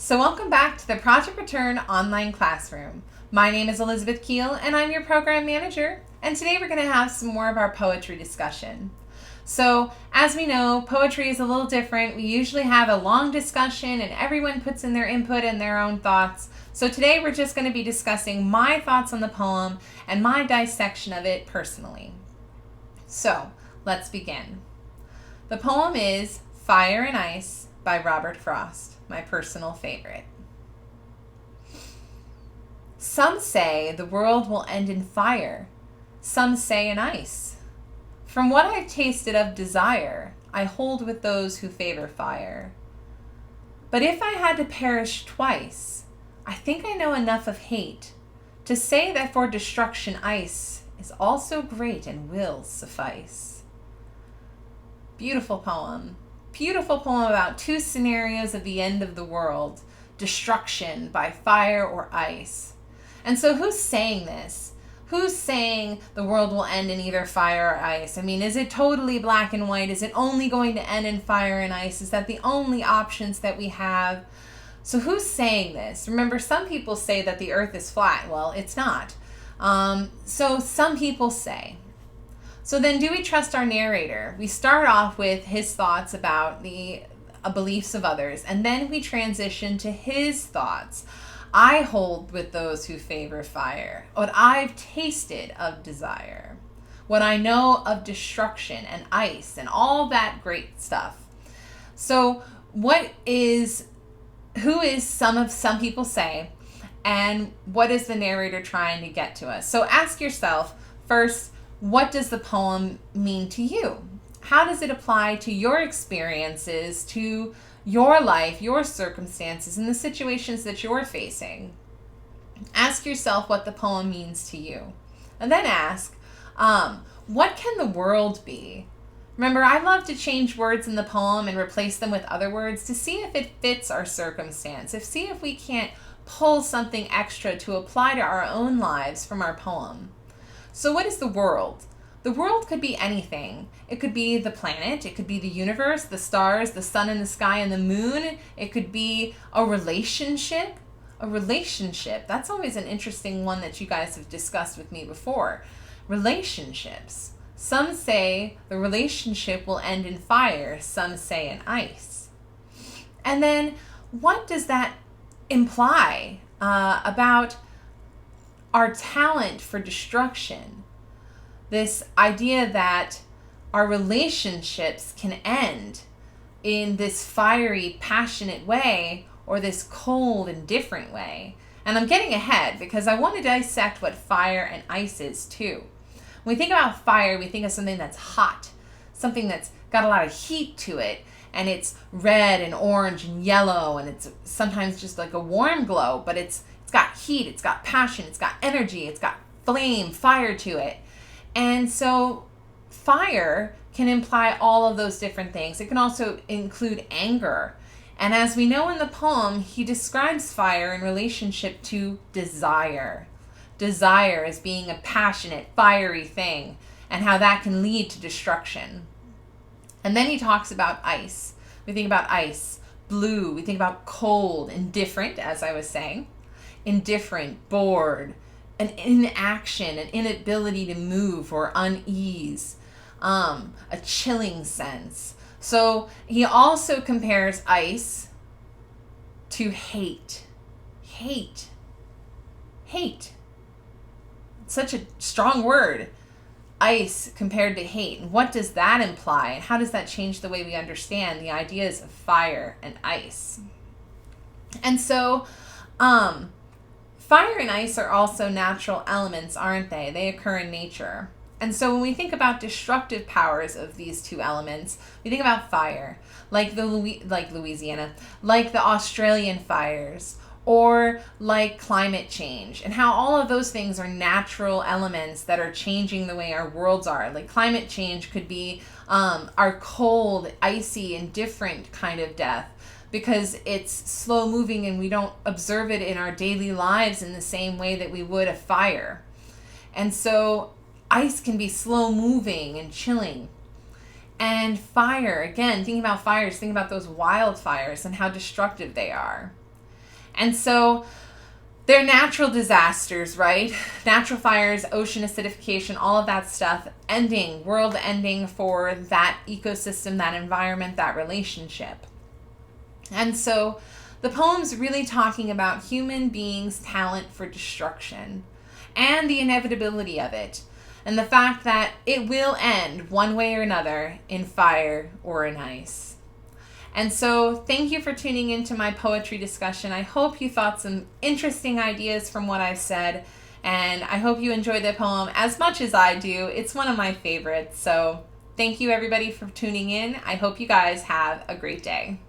So welcome back to the Project Return online classroom. My name is Elizabeth Keel and I'm your program manager. And today we're going to have some more of our poetry discussion. So as we know, poetry is a little different. We usually have a long discussion and everyone puts in their input and their own thoughts. So today we're just going to be discussing my thoughts on the poem and my dissection of it personally. So let's begin. The poem is Fire and Ice by Robert Frost, my personal favorite. Some say the world will end in fire, some say in ice. From what I've tasted of desire, I hold with those who favor fire. But if I had to perish twice, I think I know enough of hate to say that for destruction ice is also great and will suffice. Beautiful poem. Beautiful poem about two scenarios of the end of the world, destruction by fire or ice. And so who's saying this? Who's saying the world will end in either fire or ice? I mean, is it totally black and white? Is it only going to end in fire and ice? Is that the only options that we have? So who's saying this? Remember, some people say that the earth is flat. Well, it's not. So some people say. So then, do we trust our narrator? We start off with his thoughts about the beliefs of others, and then we transition to his thoughts. I hold with those who favor fire, what I've tasted of desire, what I know of destruction and ice and all that great stuff. So who is some people say, and what is the narrator trying to get to us? So ask yourself first, what does the poem mean to you? How does it apply to your experiences, to your life, your circumstances, and the situations that you're facing? Ask yourself what the poem means to you. And then ask, what can the world be? Remember, I love to change words in the poem and replace them with other words to see if it fits our circumstance, see if we can't pull something extra to apply to our own lives from our poem. So what is the world? The world could be anything. It could be the planet, it could be the universe, the stars, the sun and the sky and the moon. It could be a relationship. A relationship, that's always an interesting one that you guys have discussed with me before. Relationships. Some say the relationship will end in fire, some say in ice. And then what does that imply about our talent for destruction? This idea that our relationships can end in this fiery, passionate way or this cold, indifferent way. And I'm getting ahead because I want to dissect what fire and ice is too. When we think about fire, we think of something that's hot, something that's got a lot of heat to it, and it's red and orange and yellow, and it's sometimes just like a warm glow, but it's got heat, it's got passion, it's got energy, it's got flame, fire to it. And so fire can imply all of those different things. It can also include anger. And as we know in the poem, he describes fire in relationship to desire. Desire as being a passionate, fiery thing, and how that can lead to destruction. And then he talks about ice. We think about ice, blue, we think about cold, indifferent, as I was saying. Indifferent, bored, an inaction, an inability to move or unease, a chilling sense. So he also compares ice to hate. Hate. Hate. It's such a strong word. Ice compared to hate. And what does that imply? And how does that change the way we understand the ideas of fire and ice? And so, fire and ice are also natural elements, aren't they? They occur in nature. And so when we think about destructive powers of these two elements, we think about fire, like Louisiana, like the Australian fires, or like climate change, and how all of those things are natural elements that are changing the way our worlds are. Like climate change could be our cold, icy, indifferent kind of death, because it's slow moving and we don't observe it in our daily lives in the same way that we would a fire. And so ice can be slow moving and chilling. And fire, again, thinking about fires, thinking about those wildfires and how destructive they are. And so they're natural disasters, right? Natural fires, ocean acidification, all of that stuff, ending, world ending for that ecosystem, that environment, that relationship. And so the poem's really talking about human beings' talent for destruction and the inevitability of it, and the fact that it will end one way or another in fire or in ice. And so thank you for tuning into my poetry discussion. I hope you thought some interesting ideas from what I've said, and I hope you enjoyed the poem as much as I do. It's one of my favorites. So thank you everybody for tuning in. I hope you guys have a great day.